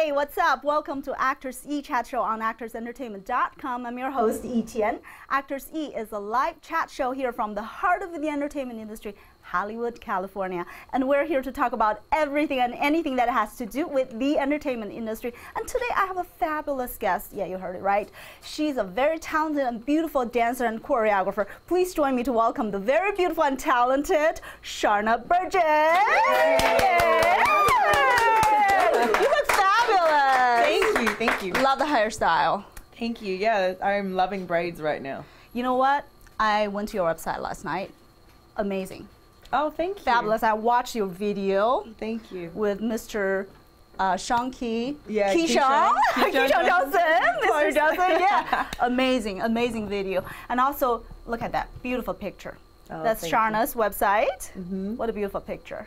Hey, what's up? Welcome to ActorsE chat show on ActorsEntertainment.com. I'm your host, Tian. ActorsE is a live chat show here from the heart of the entertainment industry, Hollywood, California. And we're here to talk about everything and anything that has to do with the entertainment industry. And today I have a fabulous guest. Yeah, you heard it right. She's a very talented and beautiful dancer and choreographer. Please join me to welcome the very beautiful and talented Sharna Burgess. Yeah. You look fabulous. Thank you. Love the hairstyle. Thank you. Yeah, I'm loving braids right now. You know what? I went to your website last night. Amazing. Oh, thank you. Fabulous. I watched your video. Thank you. With Mr. Keyshawn Johnson. Mr. Johnson, yeah. Amazing video. And also, look at that beautiful picture. Oh, that's Sharna's website. What a beautiful picture.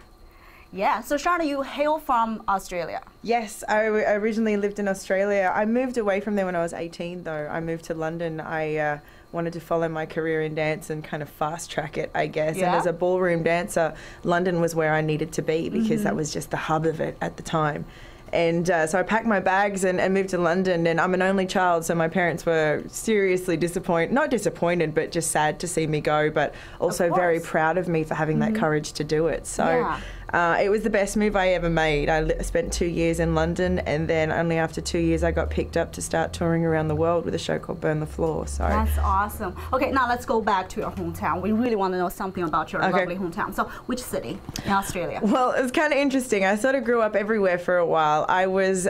Yeah, so Sharna, you hail from Australia. Yes, I originally lived in Australia. I moved away from there when I was 18, though. I moved to London. I wanted to follow my career in dance and kind of fast track it, I guess. Yeah. And as a ballroom dancer, London was where I needed to be because that was just the hub of it at the time. And so I packed my bags and moved to London, and I'm an only child, so my parents were seriously not disappointed, but just sad to see me go, but also very proud of me for having that courage to do it. So it was the best move I ever made. I spent 2 years in London, and then only after 2 years I got picked up to start touring around the world with a show called Burn the Floor. So that's awesome. Okay, now let's go back to your hometown. We really want to know something about your lovely hometown. So which city in Australia? Well, it's kind of interesting. I sort of grew up everywhere for a while. I was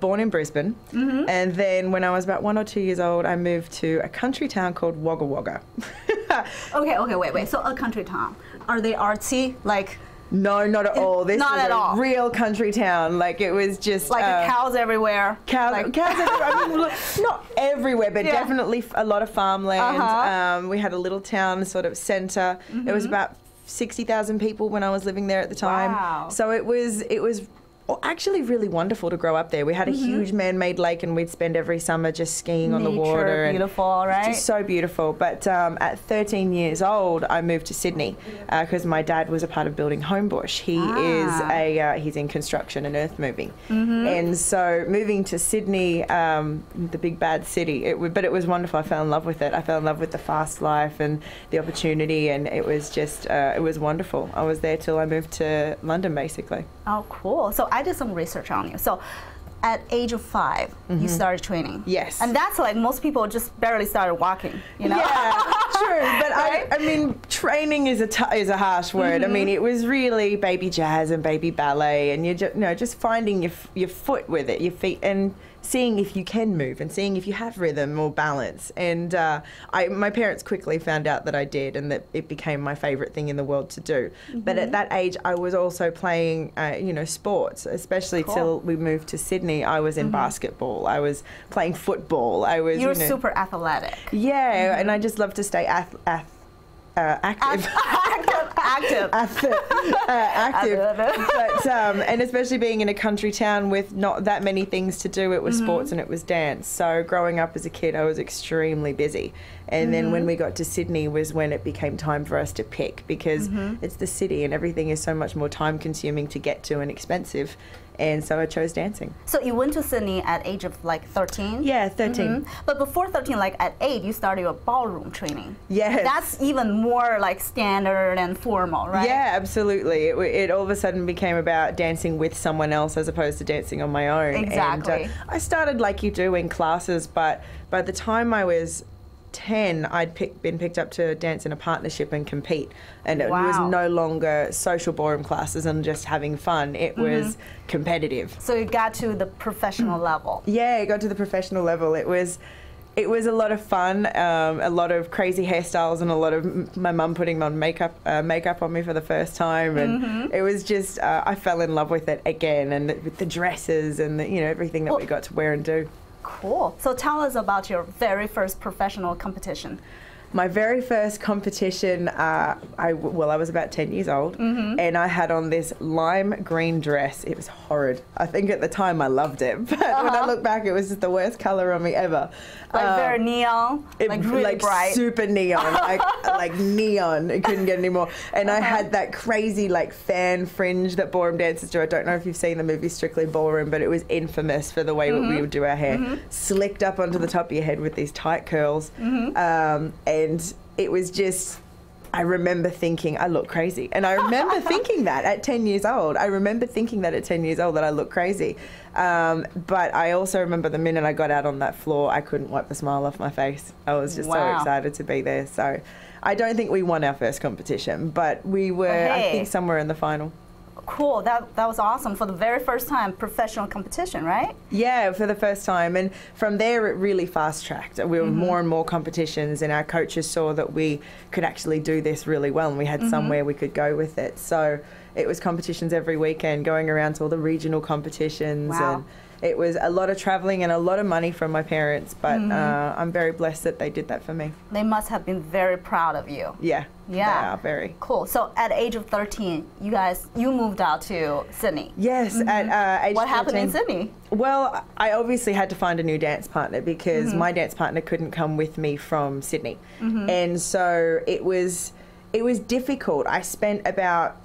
born in Brisbane, and then when I was about 1 or 2 years old, I moved to a country town called Wagga Wagga. Okay, wait. So a country town. Are they artsy? Like... No, not at all. This not was at all. Real country town. Like, it was just... Like cows everywhere. Cows everywhere. I mean, not everywhere, but definitely a lot of farmland. We had a little town sort of centre. It was about 60,000 people when I was living there at the time. Wow. So it was actually really wonderful to grow up there. We had a huge man-made lake, and we'd spend every summer just skiing on the water. Beautiful, right? Just so beautiful. But at 13 years old, I moved to Sydney because my dad was a part of building Homebush. He is he's in construction and earth moving, and so moving to Sydney, the big bad city. But it was wonderful. I fell in love with it. I fell in love with the fast life and the opportunity, and it was just it was wonderful. I was there till I moved to London, basically. Oh, cool. So I did some research on you. So at age of 5, you started training. Yes. And that's like most people just barely started walking, you know? Yeah, true. But right? I mean, training is a harsh word. I mean, it was really baby jazz and baby ballet, and you just finding your foot with it, your feet, and seeing if you can move and seeing if you have rhythm or balance. And my parents quickly found out that I did, and that it became my favourite thing in the world to do. But at that age, I was also playing, sports, especially till we moved to Sydney. I was in basketball. I was playing football. You're super athletic. Yeah, and I just love to stay active. Active. But and especially being in a country town with not that many things to do, it was sports and it was dance. So growing up as a kid, I was extremely busy. And then when we got to Sydney was when it became time for us to pick, because it's the city and everything is so much more time consuming to get to and expensive. And so I chose dancing. So you went to Sydney at age of like 13? Yeah, 13. But before 13, like at 8, you started your ballroom training. Yes. That's even more like standard and formal, right? Yeah, absolutely. It all of a sudden became about dancing with someone else as opposed to dancing on my own. Exactly. And I started like you do in classes, but by the time I was 10, I'd been picked up to dance in a partnership and compete, and it was no longer social ballroom classes and just having fun. It was competitive. So you got to the professional level. Yeah, it got to the professional level. It was a lot of fun, a lot of crazy hairstyles, and a lot of my mum putting on makeup on me for the first time, and it was just I fell in love with it again, and with the dresses and everything that we got to wear and do. Cool. So tell us about your very first professional competition. My very first competition, I was about 10 years old, and I had on this lime green dress. It was horrid. I think at the time I loved it, but when I look back, it was just the worst color on me ever. Like very neon, like really bright. Super neon, like neon. It couldn't get any more. And I had that crazy like fan fringe that ballroom dancers do. I don't know if you've seen the movie Strictly Ballroom, but it was infamous for the way that we would do our hair. Slicked up onto the top of your head with these tight curls. And it was just, I remember thinking I look crazy. And I remember thinking that at 10 years old. I remember thinking that at 10 years old that I look crazy. But I also remember the minute I got out on that floor, I couldn't wipe the smile off my face. I was just so excited to be there. So I don't think we won our first competition, but we were, I think, somewhere in the final. Cool. That was awesome for the very first time professional competition, right? Yeah, for the first time. And from there, it really fast-tracked. We were more and more competitions, and our coaches saw that we could actually do this really well, and we had somewhere we could go with it. So it was competitions every weekend, going around to all the regional competitions. And it was a lot of traveling and a lot of money from my parents, but I'm very blessed that they did that for me. They must have been very proud of you. Yeah, they are very. Cool. So at the age of 13, you moved out to Sydney. Yes, at age 13. What happened in Sydney? Well, I obviously had to find a new dance partner because my dance partner couldn't come with me from Sydney. And so it was difficult. I spent about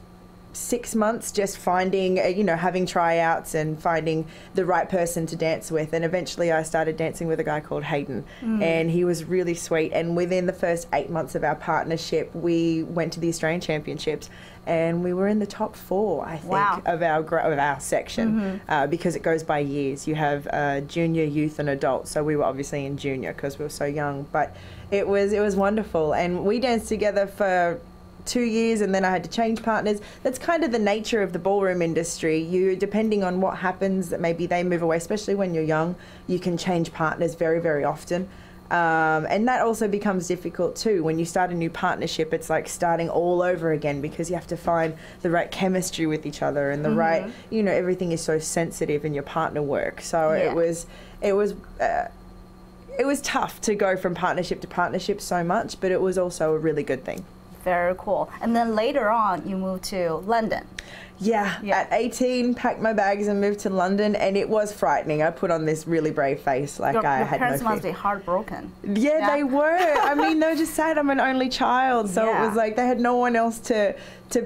6 months just finding, having tryouts and finding the right person to dance with. And eventually I started dancing with a guy called Hayden, and he was really sweet. And within the first 8 months of our partnership, we went to the Australian Championships, and we were in the top 4, I think, of our section, because it goes by years. You have junior, youth, and adult. So we were obviously in junior because we were so young. But it was wonderful, and we danced together for 2 years, and then I had to change partners. That's kind of the nature of the ballroom industry. Depending on what happens, that maybe they move away, especially when you're young, you can change partners very, very often. And that also becomes difficult too. When you start a new partnership, it's like starting all over again because you have to find the right chemistry with each other and the right, everything is so sensitive in your partner work. So it was tough to go from partnership to partnership so much, but it was also a really good thing. Very cool. And then later on, you moved to London. Yeah, at 18, packed my bags and moved to London, and it was frightening. I put on this really brave face, like I had no fear. Your parents must be heartbroken. Yeah, they were. I mean, they were just sad. I'm an only child, so it was like they had no one else to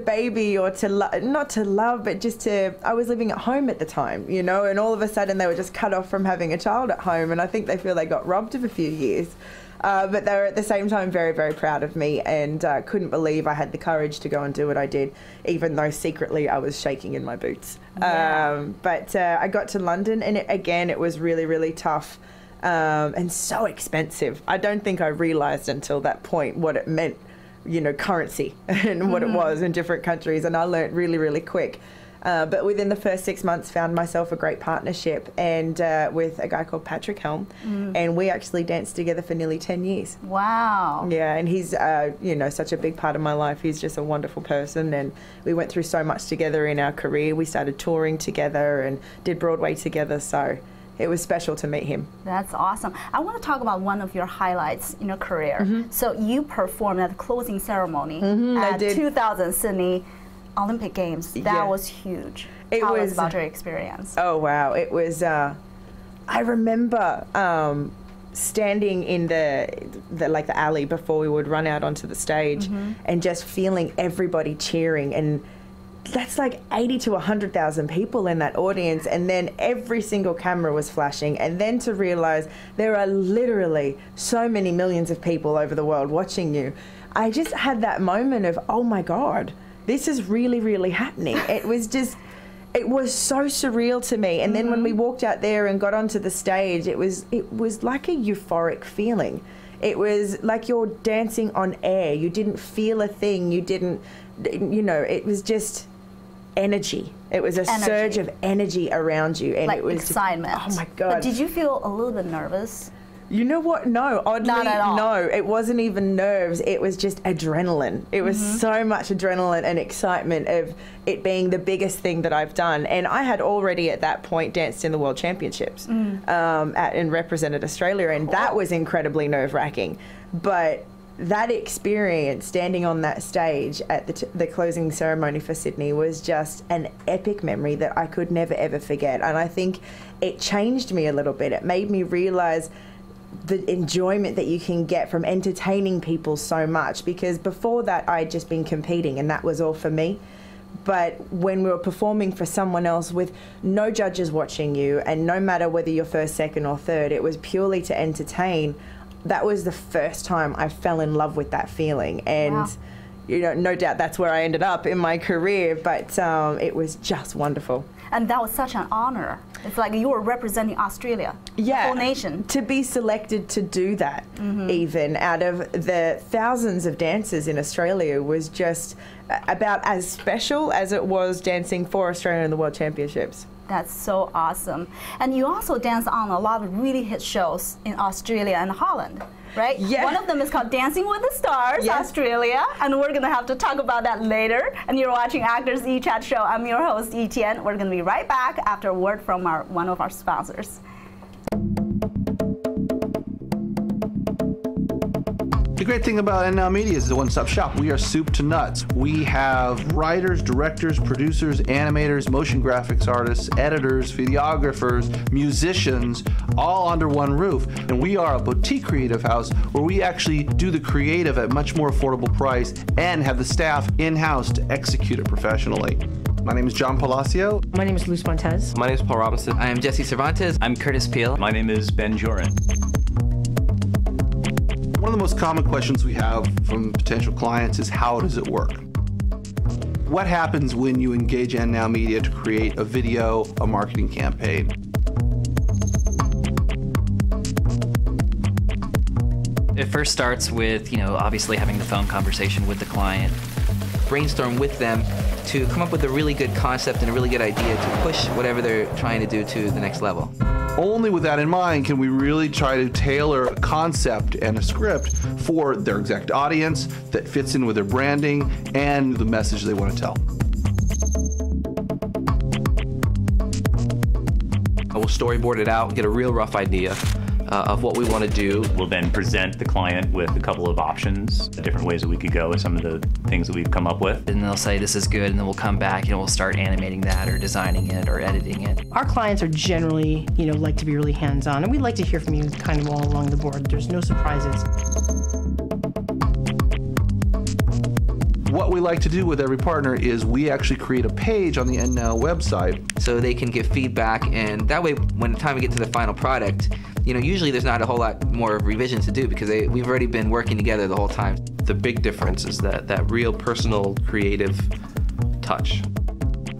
baby or not to love, but just to. I was living at home at the time, and all of a sudden they were just cut off from having a child at home, and I think they feel they got robbed of a few years. But they were at the same time very, very proud of me, and couldn't believe I had the courage to go and do what I did, even though secretly I was shaking in my boots. But I got to London, and it was really, really tough and so expensive. I don't think I realised until that point what it meant, currency and what it was in different countries, and I learnt really, really quick. But within the first 6 months, found myself a great partnership and with a guy called Patrick Helm, and we actually danced together for nearly 10 years. Wow. Yeah, and he's, such a big part of my life. He's just a wonderful person, and we went through so much together in our career. We started touring together and did Broadway together, so it was special to meet him. That's awesome. I want to talk about one of your highlights in your career. So you performed at the closing ceremony at 2000 Sydney Olympic Games. That was huge. Tell us about your experience. Oh wow, it was. I remember standing in the alley before we would run out onto the stage, and just feeling everybody cheering, and that's like 80 to 100,000 people in that audience, and then every single camera was flashing, and then to realize there are literally so many millions of people over the world watching you. I just had that moment of, oh my God, this is really, really happening. It was so surreal to me. And then when we walked out there and got onto the stage, it was like a euphoric feeling. It was like you're dancing on air. You didn't feel a thing. You didn't, it was just energy. It was a surge of energy around you. And like it was excitement. Oh my God. But did you feel a little bit nervous? You know what? No, oddly, not at all. No, it wasn't even nerves. It was just adrenaline. It was so much adrenaline and excitement of it being the biggest thing that I've done. And I had already at that point danced in the World Championships and represented Australia, and that was incredibly nerve-wracking. But that experience, standing on that stage at the closing ceremony for Sydney, was just an epic memory that I could never ever forget. And I think it changed me a little bit. It made me realize the enjoyment that you can get from entertaining people so much, because before that I'd just been competing and that was all for me. But when we were performing for someone else with no judges watching you, and no matter whether you're first, second or third, it was purely to entertain. That was the first time I fell in love with that feeling. And wow. You know, no doubt that's where I ended up in my career, but it was just wonderful. And that was such an honor. It's like you were representing Australia, the whole nation. To be selected to do that, even out of the thousands of dancers in Australia, was just about as special as it was dancing for Australia in the World Championships. That's so awesome. And you also dance on a lot of really hit shows in Australia and Holland, right? Yeah. One of them is called Dancing with the Stars, Australia, and we're going to have to talk about that later. And you're watching ActorsE Chat Show. I'm your host, Tian. We're going to be right back after a word from one of our sponsors. The great thing about NNow Media is the one-stop shop. We are soup to nuts. We have writers, directors, producers, animators, motion graphics artists, editors, videographers, musicians, all under one roof. And we are a boutique creative house where we actually do the creative at much more affordable price and have the staff in-house to execute it professionally. My name is John Palacio. My name is Luz Montez. My name is Paul Robinson. I am Jesse Cervantes. I'm Curtis Peel. My name is Ben Joran. One of the most common questions we have from potential clients is, how does it work? What happens when you engage NNow Media to create a video, a marketing campaign? It first starts with, obviously having the phone conversation with the client. Brainstorm with them to come up with a really good concept and a really good idea to push whatever they're trying to do to the next level. Only with that in mind can we really try to tailor a concept and a script for their exact audience that fits in with their branding and the message they want to tell. We'll storyboard it out, get a real rough idea of what we want to do. We'll then present the client with a couple of options, different ways that we could go with some of the things that we've come up with. And they'll say this is good, and then we'll come back and we'll start animating that or designing it or editing it. Our clients are generally, like to be really hands-on, and we'd like to hear from you kind of all along the board. There's no surprises. What we like to do with every partner is we actually create a page on the NNow website. So they can give feedback, and that way when the time we get to the final product, usually there's not a whole lot more revisions to do because we've already been working together the whole time. The big difference is that real personal creative touch.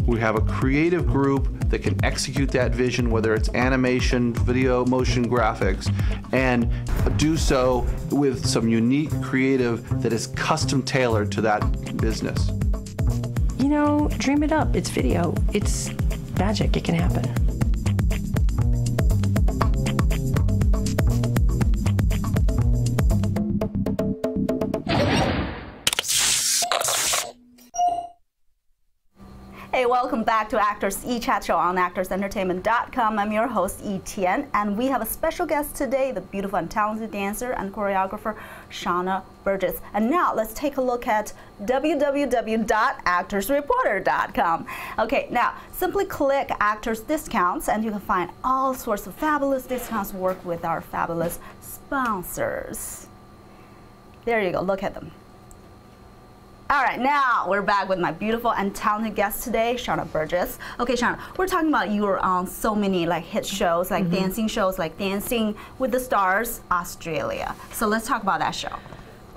We have a creative group that can execute that vision, whether it's animation, video, motion graphics, and do so with some unique creative that is custom tailored to that business. Dream it up. It's video. It's magic. It can happen. Hey, welcome back to ActorsE Chat Show on ActorsEntertainment.com. I'm your host, Tian, and we have a special guest today, the beautiful and talented dancer and choreographer, Sharna Burgess. And now let's take a look at www.ActorsReporter.com. Okay, now simply click Actors Discounts and you can find all sorts of fabulous discounts, work with our fabulous sponsors. There you go, look at them. All right, now we're back with my beautiful and talented guest today, Sharna Burgess. Okay, Sharna, we're talking about you were on so many hit shows, dancing shows, like Dancing with the Stars Australia. So let's talk about that show.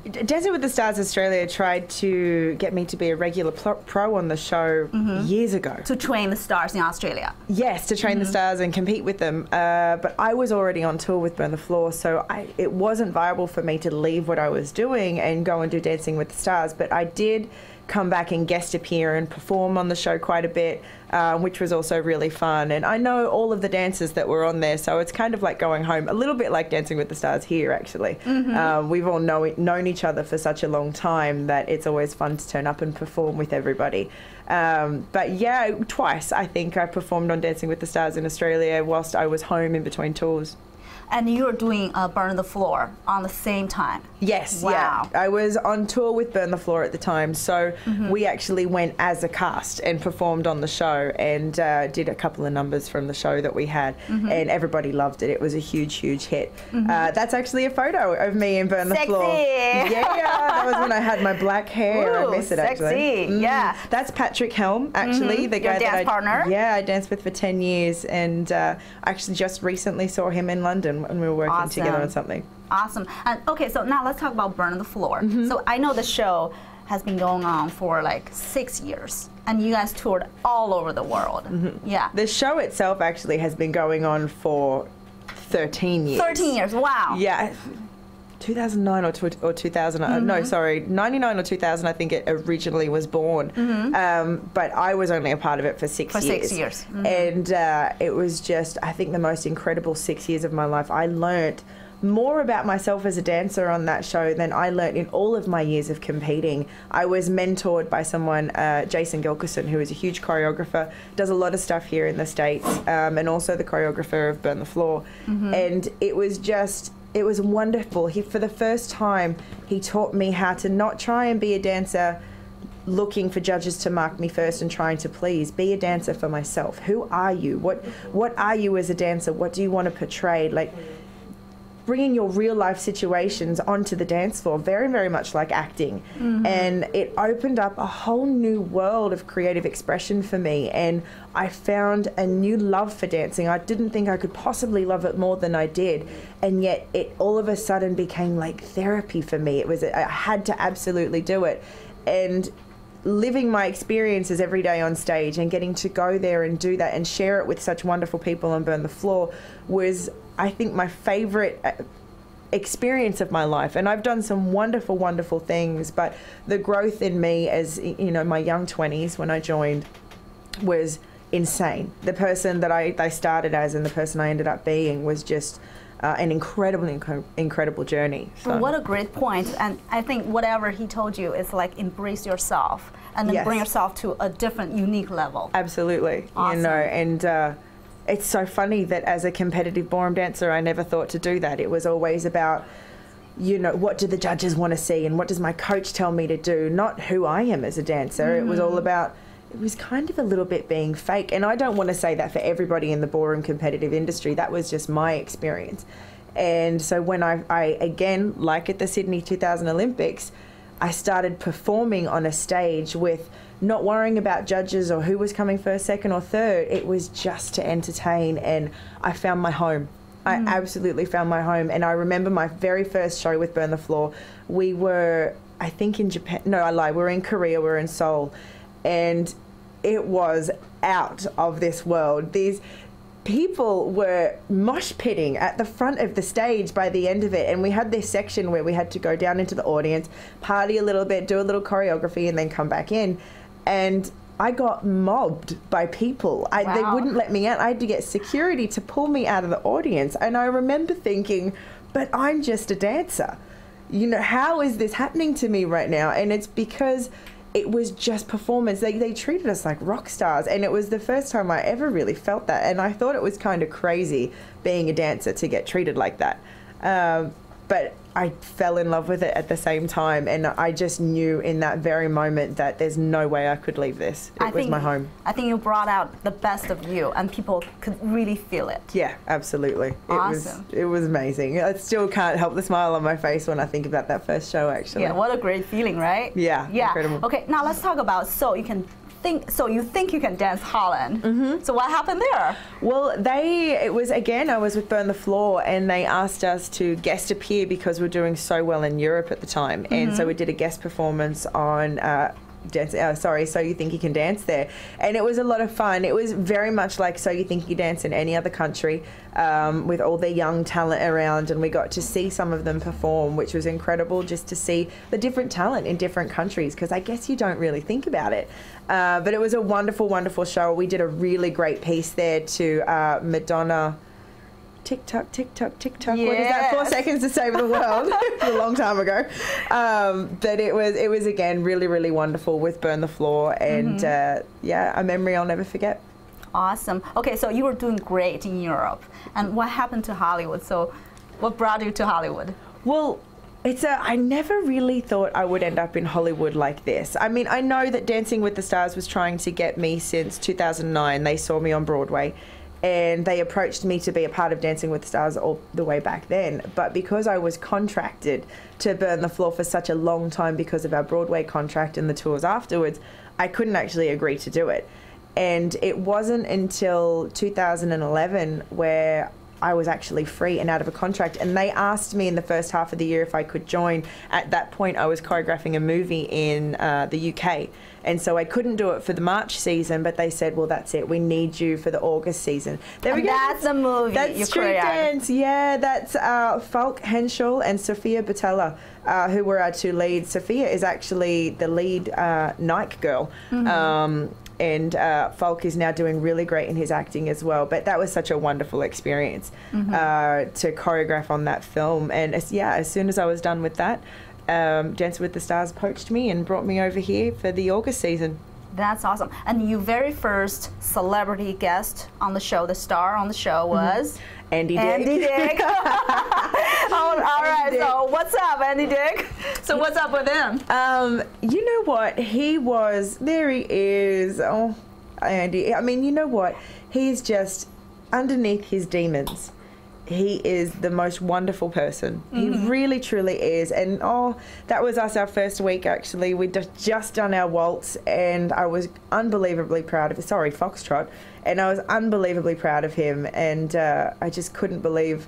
Dancing with the Stars Australia tried to get me to be a regular pro on the show years ago. To train the stars in Australia? Yes, to train the stars and compete with them. But I was already on tour with Burn the Floor, so it wasn't viable for me to leave what I was doing and go and do Dancing with the Stars. But I did come back and guest appear and perform on the show quite a bit, which was also really fun. And I know all of the dancers that were on there, so it's kind of like going home, a little bit like Dancing with the Stars here, actually. We've all known each other for such a long time that it's always fun to turn up and perform with everybody. But yeah, twice I think I performed on Dancing with the Stars in Australia whilst I was home in between tours. And you were doing Burn the Floor on the same time. Yes, wow. Yeah. I was on tour with Burn the Floor at the time, so we actually went as a cast and performed on the show and did a couple of numbers from the show that we had, and everybody loved it. It was a huge, huge hit. That's actually a photo of me in Burn the Floor. Yeah, that was when I had my black hair. Ooh, I miss it actually. Sexy, yeah. That's Patrick Helm, actually, the guy Your dance partner. Yeah, I danced with for 10 years, and I actually just recently saw him in London when we were working together on something. Awesome. And okay, so now let's talk about Burn the Floor. So I know the show has been going on for like 6 years, and you guys toured all over the world. Yeah. The show itself actually has been going on for 13 years. 13 years, wow. Yeah. 2009 or 2000, no, sorry, 99 or 2000, I think it originally was born. But I was only a part of it for 6 years. For 6 years. And it was just, I think, the most incredible 6 years of my life. I learnt more about myself as a dancer on that show than I learnt in all of my years of competing. I was mentored by someone, Jason Gilkison, who is a huge choreographer, does a lot of stuff here in the States, and also the choreographer of Burn the Floor. And it was just, it was wonderful. For the first time, he taught me how to not try and be a dancer looking for judges to mark me first and trying to please. Be a dancer for myself. Who are you? What are you as a dancer? What do you want to portray? Like, bringing your real life situations onto the dance floor, very, very much like acting. And it opened up a whole new world of creative expression for me, and I found a new love for dancing. I didn't think I could possibly love it more than I did, and yet it all of a sudden became like therapy for me. I had to absolutely do it. And living my experiences every day on stage and getting to go there and do that and share it with such wonderful people on Burn the Floor was, I think, my favorite experience of my life. And I've done some wonderful, wonderful things, but the growth in me as, you know, my young 20s when I joined was insane. The person that I started as and the person I ended up being was just an incredible journey. So. Well, what a great point. And I think whatever he told you is like embrace yourself and then bring yourself to a different, unique level. Absolutely. Awesome. You know, and it's so funny that as a competitive ballroom dancer, I never thought to do that. It was always about, you know, what do the judges want to see and what does my coach tell me to do, not who I am as a dancer. It was all about, it was kind of a little bit being fake. And I don't want to say that for everybody in the ballroom competitive industry. That was just my experience. And so when I again, like at the Sydney 2000 Olympics, I started performing on a stage with not worrying about judges or who was coming first, second or third. It was just to entertain, and I found my home. I absolutely found my home. And I remember my very first show with Burn the Floor. We were, I think, in Japan. No, I lie. We were in Korea. We were in Seoul. And it was out of this world. These people were mosh pitting at the front of the stage by the end of it, and we had this section where we had to go down into the audience, party a little bit, do a little choreography, and then come back in. And I got mobbed by people. They wouldn't let me out. I had to get security to pull me out of the audience. And I remember thinking, but I'm just a dancer. You know, how is this happening to me right now? And it's because it was just performance. They treated us like rock stars, and it was the first time I ever really felt that. And I thought it was kind of crazy being a dancer to get treated like that. But I fell in love with it at the same time, and I just knew in that very moment that there's no way I could leave this. It was my home. I think you brought out the best of you, and people could really feel it. Yeah, absolutely. Awesome. It was amazing. I still can't help the smile on my face when I think about that first show, actually. Yeah, what a great feeling, right? Yeah, incredible. Okay, now let's talk about So you think you can dance Holland. So what happened there? Well, I was with Burn the Floor, and they asked us to guest appear because we're doing so well in Europe at the time. And so we did a guest performance on So You Think You Can Dance there. And it was a lot of fun. It was very much like So You Think You Can Dance in any other country, with all their young talent around, and we got to see some of them perform, which was incredible, just to see the different talent in different countries, because I guess you don't really think about it. But it was a wonderful, wonderful show. We did a really great piece there to Madonna tick-tock, tick-tock, tick-tock. What is that? 4 seconds to save the world. A long time ago. But it was again really, really wonderful with Burn the Floor, and a memory I'll never forget. Awesome. Okay, so you were doing great in Europe, and what happened to Hollywood? So what brought you to Hollywood? Well, I never really thought I would end up in Hollywood like this. I mean, I know that Dancing with the Stars was trying to get me since 2009. They saw me on Broadway, and they approached me to be a part of Dancing with the Stars all the way back then. But because I was contracted to Burn the Floor for such a long time because of our Broadway contract and the tours afterwards, I couldn't actually agree to do it. And it wasn't until 2011 where I was actually free and out of a contract, and they asked me in the first half of the year if I could join. At that point I was choreographing a movie in the UK, and so I couldn't do it for the March season, but they said, well, that's it, we need you for the August season. There we go. That's a movie. That's Street Dance. Yeah, that's Falk Henschel and Sophia Botella, who were our 2 leads. Sophia is actually the lead Nike girl. And Falk is now doing really great in his acting as well. But that was such a wonderful experience to choreograph on that film. And as soon as I was done with that, Dancing with the Stars poached me and brought me over here for the August season. That's awesome. And your very first celebrity guest on the show, the star on the show was? Andy Dick. Andy Dick. All right, so what's up, Andy Dick? So what's up with him? You know what? There he is. Oh, Andy. I mean, you know what? He's just, underneath his demons, he is the most wonderful person. He really, truly is. And that was us our first week, actually. We'd just done our waltz, and I was unbelievably proud of it. Sorry, Foxtrot. And I was unbelievably proud of him, and I just couldn't believe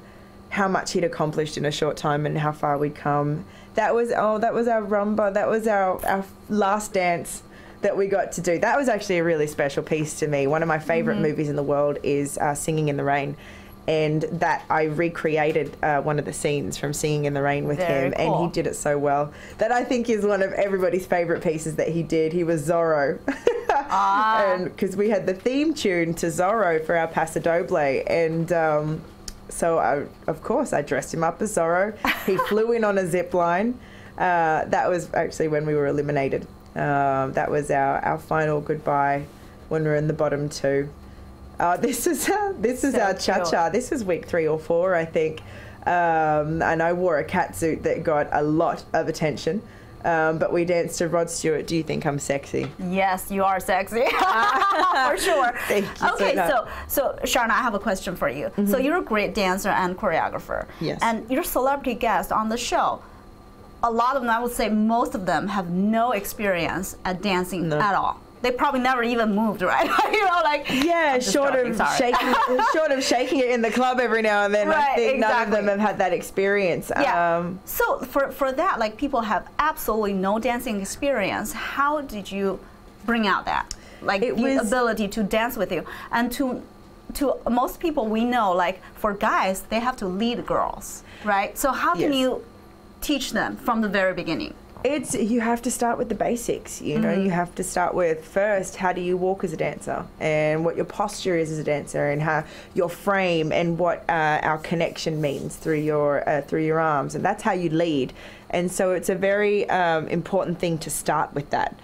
how much he'd accomplished in a short time and how far we'd come. That was our rumba. That was our last dance that we got to do. That was actually a really special piece to me. One of my favorite movies in the world is Singing in the Rain. And that I recreated one of the scenes from Singing in the Rain with him, and he did it so well. That I think is one of everybody's favourite pieces that he did. He was Zorro. And because we had the theme tune to Zorro for our Paso Doble, and so of course I dressed him up as Zorro. He flew in on a zip line. That was actually when we were eliminated. That was our final goodbye when we were in the bottom 2. This is our cha-cha. This was week 3 or 4, I think. And I wore a catsuit that got a lot of attention. But we danced to Rod Stewart, Do You Think I'm Sexy? Yes, you are sexy. For sure. Thank you. Okay, so Sharna, I have a question for you. So you're a great dancer and choreographer. Yes. And you're a celebrity guest on the show. A lot of them, I would say most of them, have no experience at dancing at all. They probably never even moved, right? You know, like short of shaking it in the club every now and then. Right, I think none of exactly. them have had that experience. Yeah. So for that, like, people have absolutely no dancing experience. How did you bring out that, like, the ability to dance with you? And to most people we know, like, for guys, they have to lead girls, right? So how can you teach them from the very beginning? You have to start with the basics, you know. You have to start with, first, how do you walk as a dancer, and what your posture is as a dancer, and how your frame, and what our connection means through your arms, and that's how you lead. And so it's a very important thing to start with that.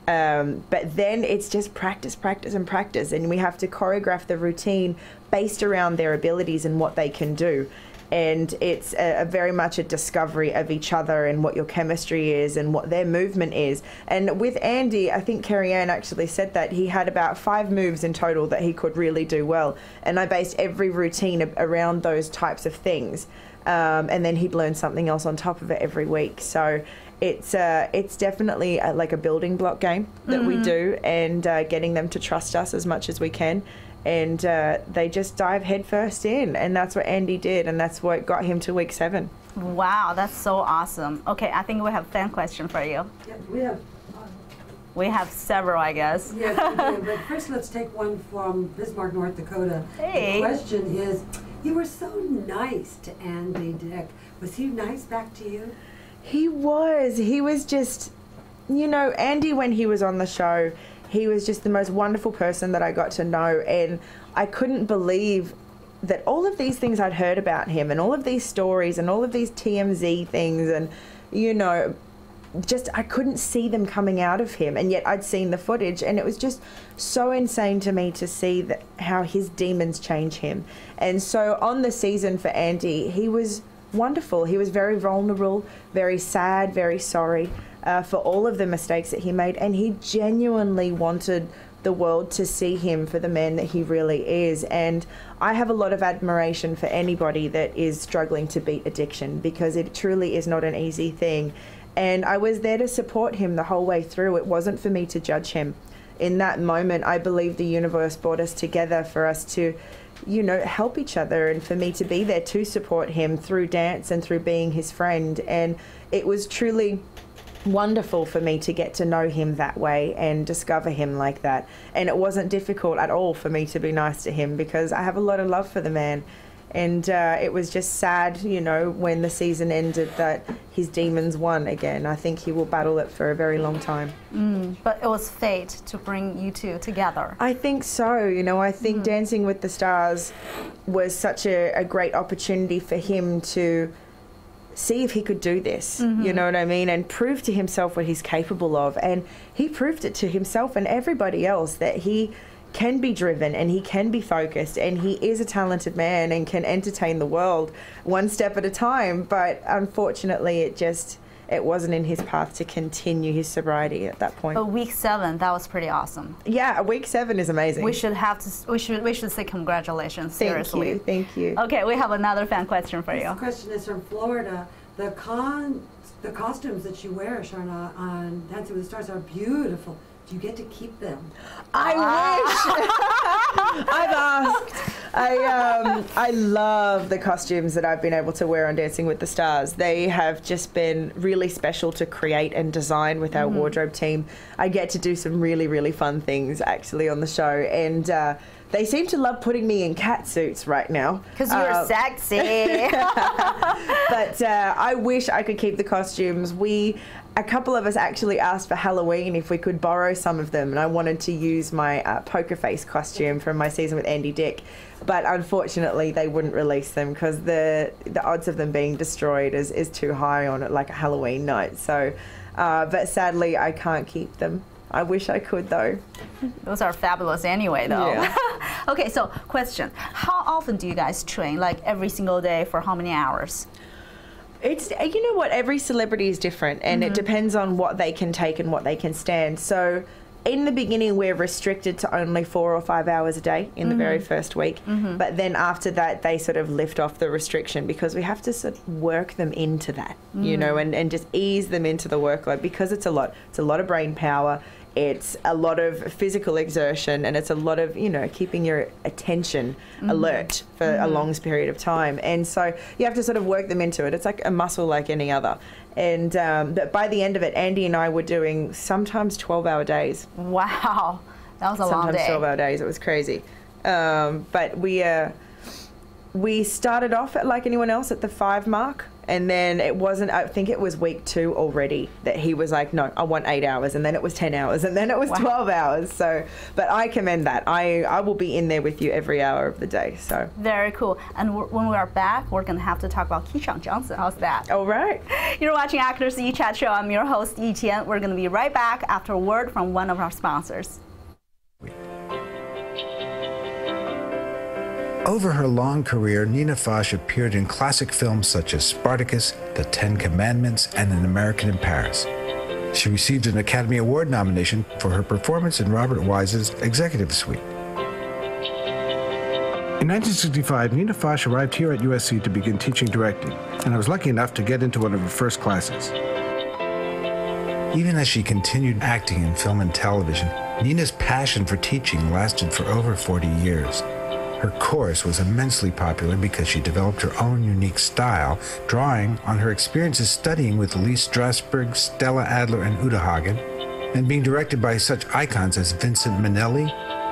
But then it's just practice, practice, and practice, and we have to choreograph the routine based around their abilities and what they can do. And it's very much a discovery of each other and what your chemistry is and what their movement is. And with Andy, I think Carrie Ann actually said that he had about 5 moves in total that he could really do well. And I based every routine around those types of things. And then he'd learn something else on top of it every week. So it's definitely like a building block game that we do, and getting them to trust us as much as we can. And they just dive headfirst in, and that's what Andy did, and that's what got him to week 7. Wow, that's so awesome. Okay, I think we have a fan question for you. Yeah, we have several, I guess. Yes, we do. But first, let's take one from Bismarck, North Dakota. Hey. The question is, you were so nice to Andy Dick. Was he nice back to you? He was. He was just, you know, Andy, when he was on the show, he was just the most wonderful person that I got to know, and I couldn't believe that all of these things I'd heard about him and all of these stories and all of these TMZ things and, you know, just I couldn't see them coming out of him, and yet I'd seen the footage, and it was just so insane to me to see that how his demons change him. And so on the season for Andy, he was wonderful. He was very vulnerable, very sad, very sorry for all of the mistakes that he made, and he genuinely wanted the world to see him for the man that he really is. And I have a lot of admiration for anybody that is struggling to beat addiction, because it truly is not an easy thing. And I was there to support him the whole way through. It wasn't for me to judge him. In that moment, I believe the universe brought us together for us to, you know, help each other, and for me to be there to support him through dance and through being his friend. And it was truly wonderful for me to get to know him that way and discover him like that. And it wasn't difficult at all for me to be nice to him, because I have a lot of love for the man. And it was just sad, you know, when the season ended, that his demons won again. I think he will battle it for a very long time. But it was fate to bring you two together. I think so. You know, I think Dancing with the Stars was such a great opportunity for him to see if he could do this, you know what I mean, and prove to himself what he's capable of. And he proved it to himself and everybody else that he can be driven and he can be focused, and he is a talented man and can entertain the world one step at a time. But unfortunately, it wasn't in his path to continue his sobriety at that point. But week 7, that was pretty awesome. Yeah, week 7 is amazing. We should say congratulations. Seriously. Thank you. Okay, we have another fan question for you. This question is from Florida. The costumes that you wear, Sharna, on Dancing with the Stars are beautiful. Do you get to keep them? I wish. I've asked. I love the costumes that I've been able to wear on Dancing with the Stars. They have just been really special to create and design with our wardrobe team. I get to do some really, really fun things actually on the show, and they seem to love putting me in cat suits right now. Because you're sexy. But I wish I could keep the costumes. A couple of us actually asked for Halloween if we could borrow some of them, and I wanted to use my poker face costume from my season with Andy Dick, but unfortunately they wouldn't release them because the odds of them being destroyed is too high on it, like a Halloween night. So, but sadly I can't keep them. I wish I could though. Those are fabulous anyway though. Yeah. Okay, so question. How often do you guys train? Like every single day for how many hours? It's, you know what, every celebrity is different, and it depends on what they can take and what they can stand. So in the beginning, we're restricted to only 4 or 5 hours a day in the very first week. But then after that, they sort of lift off the restriction, because we have to sort of work them into that, you know, and just ease them into the workload, because it's a lot. It's a lot of brain power. It's a lot of physical exertion, and it's a lot of, you know, keeping your attention alert for a long period of time. And so you have to sort of work them into it. It's like a muscle like any other. And but by the end of it, Andy and I were doing sometimes 12-hour days. Wow, that was a long day. Sometimes 12-hour days. It was crazy. But we started off at, like anyone else, at the 5 mark. And then it wasn't, I think it was week 2 already that he was like, no, I want 8 hours. And then it was 10 hours. And then it was 12 hours. So, but I commend that. I will be in there with you every hour of the day. So very cool. And when we are back, we're going to have to talk about Keyshawn Johnson. How's that? All right. You're watching ActorsE Chat Show. I'm your host, Tian. We're going to be right back after a word from one of our sponsors. Over her long career, Nina Foch appeared in classic films such as Spartacus, The Ten Commandments, and An American in Paris. She received an Academy Award nomination for her performance in Robert Wise's Executive Suite. In 1965, Nina Foch arrived here at USC to begin teaching directing, and I was lucky enough to get into one of her first classes. Even as she continued acting in film and television, Nina's passion for teaching lasted for over 40 years. Her course was immensely popular because she developed her own unique style, drawing on her experiences studying with Lee Strasberg, Stella Adler, and Uta Hagen, and being directed by such icons as Vincent Minnelli,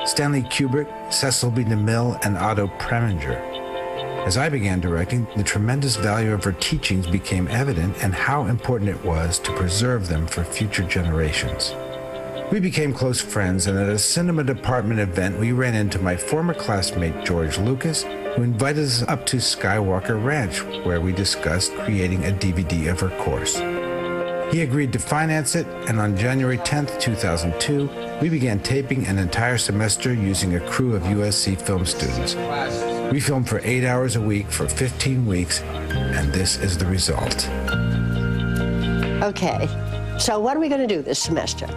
Stanley Kubrick, Cecil B. DeMille, and Otto Preminger. As I began directing, the tremendous value of her teachings became evident, and how important it was to preserve them for future generations. We became close friends, and at a cinema department event, we ran into my former classmate George Lucas who invited us up to Skywalker Ranch, where we discussed creating a DVD of her course. He agreed to finance it, and on January 10th, 2002, we began taping an entire semester using a crew of USC film students. We filmed for 8 hours a week for 15 weeks, and this is the result. Okay, so what are we going to do this semester?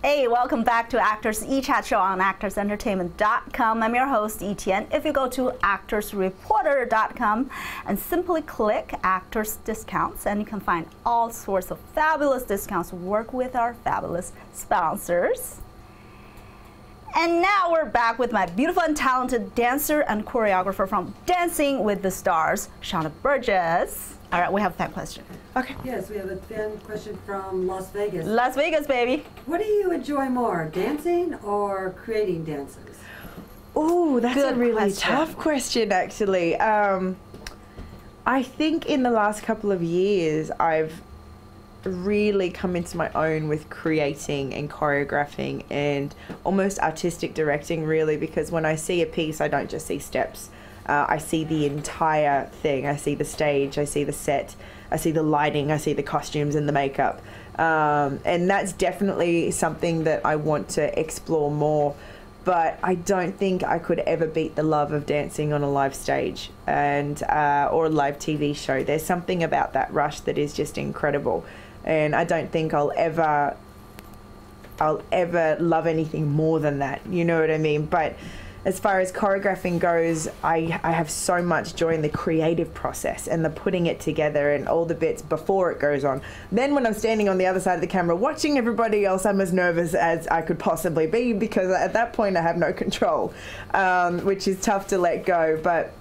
Hey, welcome back to ActorsE Chat Show on ActorsEntertainment.com. I'm your host, Tian. If you go to ActorsReporter.com and simply click Actors Discounts, and you can find all sorts of fabulous discounts. Work with our fabulous sponsors. And now we're back with my beautiful and talented dancer and choreographer from Dancing with the Stars, Sharna Burgess. All right, we have a fan question. Okay. Yes, we have a fan question from Las Vegas. Las Vegas, baby. What do you enjoy more, dancing or creating dances? Oh, that's Good a really question. tough question, actually. I think in the last couple of years, I've really come into my own with creating and choreographing and almost artistic directing, really, because when I see a piece, I don't just see steps. I see the entire thing. I see the stage, I see the set, I see the lighting, I see the costumes and the makeup. And that's definitely something that I want to explore more. But I don't think I could ever beat the love of dancing on a live stage and or a live TV show. There's something about that rush that is just incredible. And I don't think I'll ever love anything more than that. You know what I mean? But as far as choreographing goes, I have so much joy in the creative process and the putting it together and all the bits before it goes on. Then when I'm standing on the other side of the camera watching everybody else, I'm as nervous as I could possibly be, because at that point I have no control, which is tough to let go. But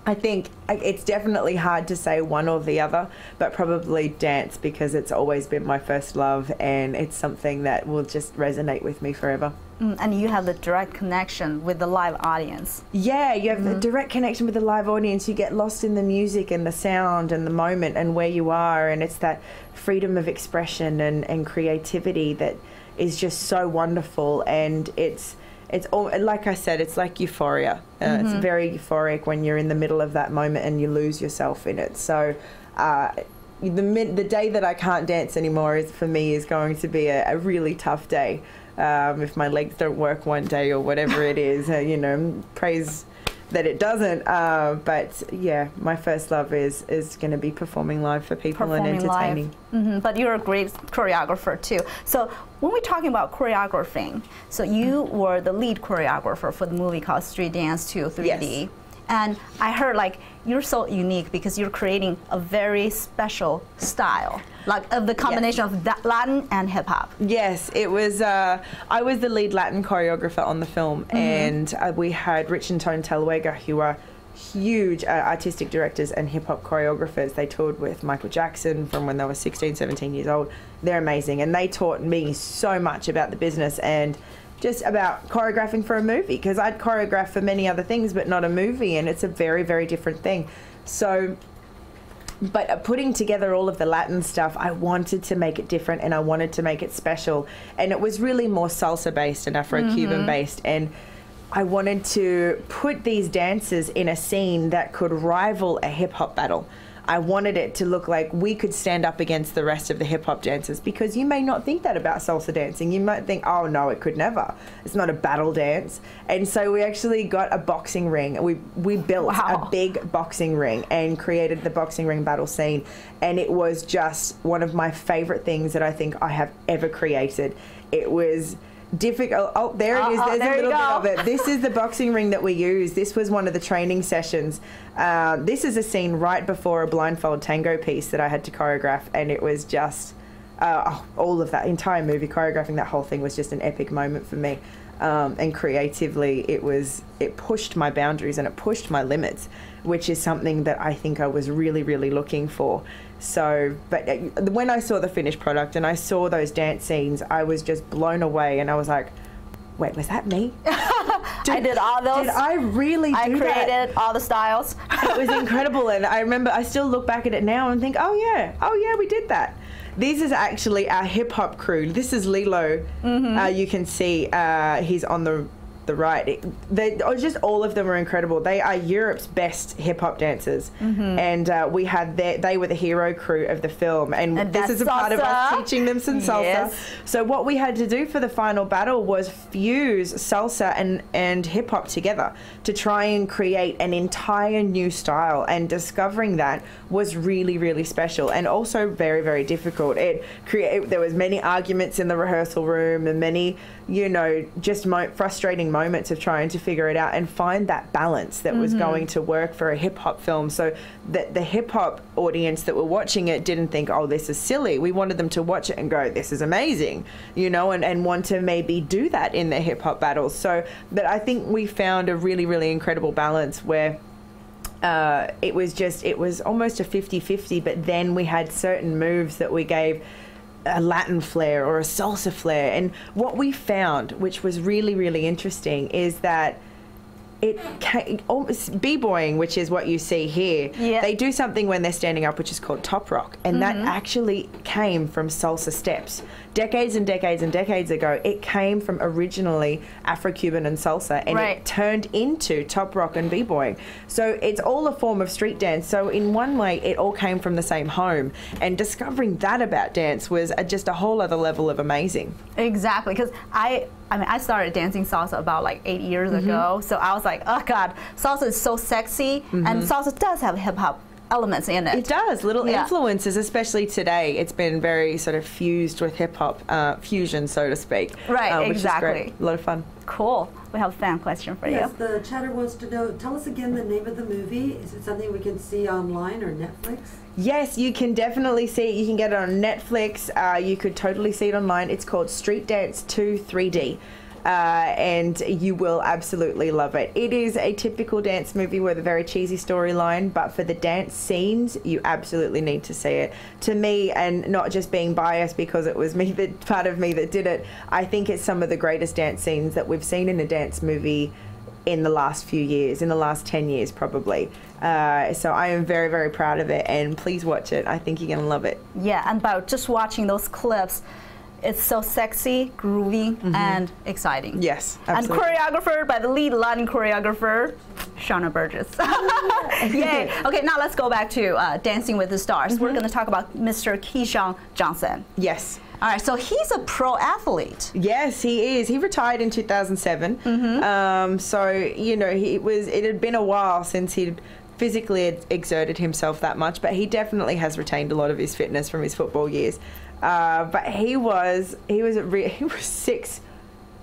I think it's definitely hard to say one or the other, but probably dance, because it's always been my first love and it's something that will just resonate with me forever. And you have the direct connection with the live audience. Yeah, you have the direct connection with the live audience. You get lost in the music and the sound and the moment and where you are, and it's that freedom of expression and creativity that is just so wonderful. And it's all, like I said, it's like euphoria. It's very euphoric when you're in the middle of that moment and you lose yourself in it. So the day that I can't dance anymore for me is going to be a really tough day. If my legs don't work one day or whatever it is, praise that it doesn't. But yeah, my first love is going to be performing live for people and entertaining. But you're a great choreographer too. So when we're talking about choreographing, so you were the lead choreographer for the movie called Street Dance 2 3D. Yes. And I heard like you're so unique because you're creating a very special style, like of the combination of Latin and hip hop. Yes, it was. I was the lead Latin choreographer on the film, and we had Rich and Tone Telwega, who are huge artistic directors and hip hop choreographers. They toured with Michael Jackson from when they were 16, 17 years old. They're amazing, and they taught me so much about the business and just about choreographing for a movie, because I'd choreograph for many other things but not a movie, and it's a very, very different thing. So, but putting together all of the Latin stuff, I wanted to make it different and I wanted to make it special, and it was really more salsa based and Afro-Cuban based, and I wanted to put these dances in a scene that could rival a hip-hop battle. I wanted it to look like we could stand up against the rest of the hip-hop dancers, because you may not think that about salsa dancing. You might think, oh no, it could never. It's not a battle dance. And so we actually got a boxing ring. We built a big boxing ring and created the boxing ring battle scene. And it was just one of my favorite things that I think I have ever created. It was difficult. Oh, there it is. There's a little bit of it. This is the boxing ring that we use. This was one of the training sessions. This is a scene right before a blindfold tango piece that I had to choreograph, and it was just all of that entire movie. Choreographing that whole thing was just an epic moment for me. And creatively, it pushed my boundaries and it pushed my limits, which is something that I think I was really, really looking for. So, but when I saw the finished product and I saw those dance scenes, I was just blown away, and I was like, wait, was that me? I did all those. Did I really do that? I created all the styles. It was incredible, and I remember, I still look back at it now and think, oh yeah, we did that. This is actually our hip-hop crew. This is Lilo. You can see he's on the the right. Just all of them are incredible. They are Europe's best hip hop dancers, and they were the hero crew of the film, and this is a part of us teaching them some salsa. Yes. So what we had to do for the final battle was fuse salsa and hip hop together to try and create an entire new style, and discovering that was really, really special and also very, very difficult. There was many arguments in the rehearsal room and many, just frustrating moments of trying to figure it out and find that balance that was going to work for a hip hop film, so that the hip hop audience that were watching it didn't think, oh, this is silly. We wanted them to watch it and go, this is amazing, and want to maybe do that in their hip hop battles. So that I think we found a really, really incredible balance where it was almost a 50-50, but then we had certain moves that we gave a Latin flair or a salsa flair. And what we found, which was really, really interesting, is that b-boying, which is what you see here, they do something when they're standing up which is called top rock, and that actually came from salsa steps. Decades and decades and decades ago, it came from originally Afro-Cuban and salsa, and it turned into top rock and b-boying. So it's all a form of street dance. So in one way, it all came from the same home, and discovering that about dance was just a whole other level of amazing. Exactly, because I started dancing salsa about like 8 years ago, so I was like, oh God, salsa is so sexy, and salsa does have hip-hop elements in it. It does, little influences, especially today. It's been very sort of fused with hip-hop, fusion, so to speak. Right, which exactly. is great. A lot of fun. Cool. We have a fan question for you. Yes, the chatter wants to know, tell us again the name of the movie. Is it something we can see online or Netflix? Yes, you can definitely see it. You can get it on Netflix. You could totally see it online. It's called Street Dance 2 3D. And you will absolutely love it. It is a typical dance movie with a very cheesy storyline, but for the dance scenes, you absolutely need to see it. To me, and not just being biased because it was part of me that did it, I think it's some of the greatest dance scenes that we've seen in a dance movie in the last few years, in the last 10 years probably. So I am very, very proud of it, and please watch it. I think you're going to love it. Yeah, and by just watching those clips, it's so sexy, groovy, and exciting. Yes, absolutely. And choreographer by the lead Latin choreographer, Sharna Burgess. Yay. Okay, now let's go back to Dancing with the Stars. We're going to talk about Mr. Keyshawn Johnson. Yes. All right, so he's a pro athlete. Yes, he is. He retired in 2007. So, it had been a while since he'd physically exerted himself that much, but he definitely has retained a lot of his fitness from his football years. But he was 6'2",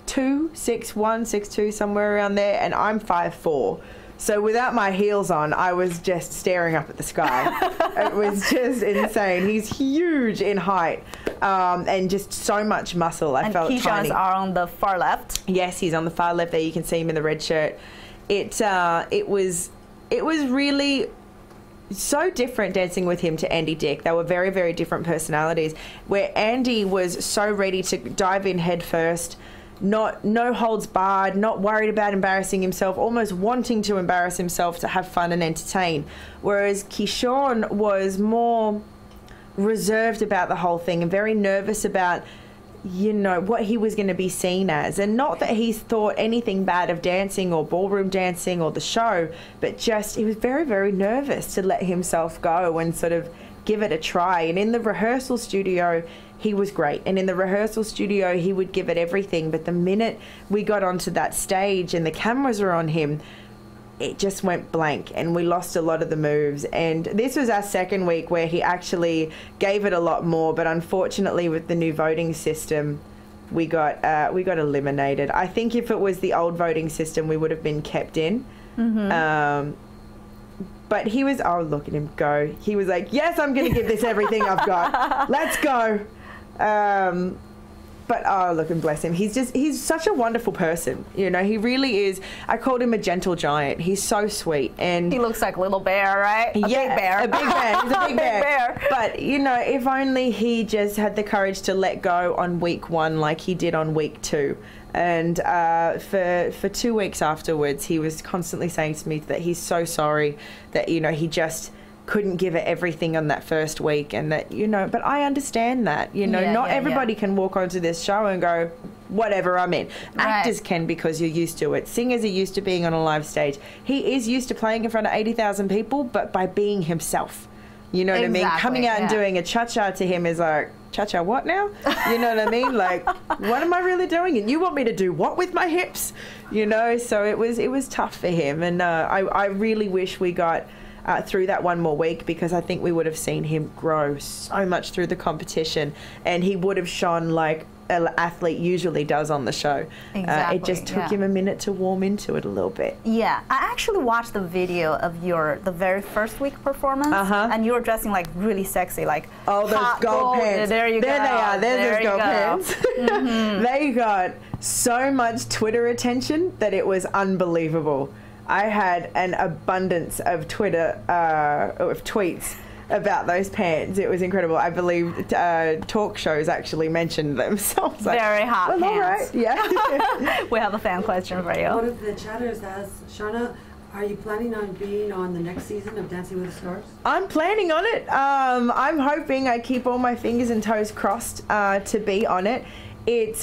6'1", 6'2", somewhere around there, and I'm 5'4". So without my heels on, I was just staring up at the sky. It was just insane. He's huge in height, and just so much muscle. I felt Keyshawn's tiny. are on the far left. Yes, he's on the far left there. You can see him in the red shirt. It was really so different dancing with him to Andy Dick. They were very, very different personalities, where Andy was so ready to dive in head first, no holds barred, not worried about embarrassing himself, almost wanting to embarrass himself to have fun and entertain, whereas Keyshawn was more reserved about the whole thing and very nervous about what he was going to be seen as. And not that he's thought anything bad of dancing or ballroom dancing or the show, but just he was very, very nervous to let himself go and sort of give it a try. And in the rehearsal studio, he was great. And in the rehearsal studio, he would give it everything. But the minute we got onto that stage and the cameras were on him, it just went blank, and we lost a lot of the moves. And this was our second week where he actually gave it a lot more, but unfortunately with the new voting system, we got eliminated. I think if it was the old voting system, we would have been kept in. But he was, oh, look at him go. He was like, yes, I'm going to give this everything I've got. Let's go. But oh, look, and bless him. He's such a wonderful person. He really is. I called him a gentle giant. He's so sweet. And he looks like a little bear, right? Big bear. A big bear. He's a big bear. But, if only he just had the courage to let go on week 1 like he did on week 2. And for 2 weeks afterwards, he was constantly saying to me that he's so sorry that, he just couldn't give it everything on that first week, and that, you know, but I understand that, you know, not everybody can walk onto this show and go, whatever, I'm in. Actors can, because you're used to it. Singers are used to being on a live stage. He is used to playing in front of 80,000 people, but by being himself. You know what I mean? Coming out and doing a cha-cha to him is like, cha-cha what now? You know what I mean? Like, what am I really doing? And you want me to do what with my hips? You know, so it was tough for him. And I really wish we got through that one more week, because I think we would have seen him grow so much through the competition, and he would have shone like an athlete usually does on the show. Exactly, it just took him a minute to warm into it a little bit. Yeah, I actually watched the video of the very first week performance, and you were dressing like really sexy, like those gold pants. There you go. There they are. There's those gold pants. They got so much Twitter attention that it was unbelievable. I had an abundance of tweets about those pants. It was incredible. I believe talk shows actually mentioned them. So I was like, very hot pants. All right, yeah. We have a fan question for you. One of the chatters asks, Sharna, are you planning on being on the next season of Dancing with the Stars? I'm planning on it. I'm hoping, I keep all my fingers and toes crossed to be on it.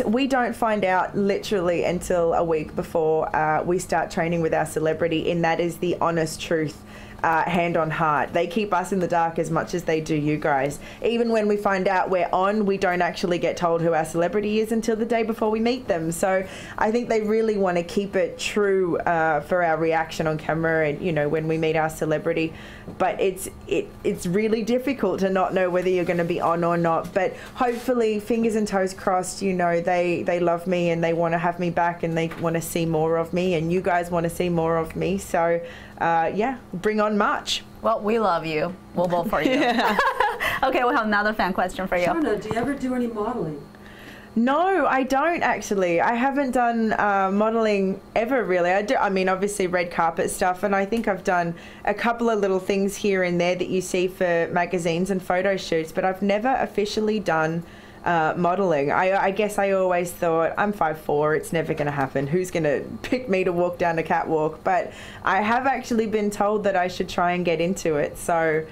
We don't find out literally until a week before we start training with our celebrity, and that is the honest truth. Hand on heart. They keep us in the dark as much as they do you guys. Even when we find out we're on, we don't actually get told who our celebrity is until the day before we meet them. So I think they really want to keep it true for our reaction on camera, and, you know, when we meet our celebrity. But it's really difficult to not know whether you're going to be on or not. But hopefully, fingers and toes crossed, you know, they love me and they want to have me back, and they want to see more of me, and you guys want to see more of me. So yeah, bring on March. Well, we love you. We'll vote for you. Okay, we have another fan question for you. Sharna, do you ever do any modeling? No, I don't actually. I haven't done modeling ever, really. I mean, obviously red carpet stuff, and I think I've done a couple of little things here and there that you see for magazines and photo shoots, but I've never officially done modeling. I guess I always thought, I'm 5'4", it's never going to happen. Who's going to pick me to walk down a catwalk? But I have actually been told that I should try and get into it, so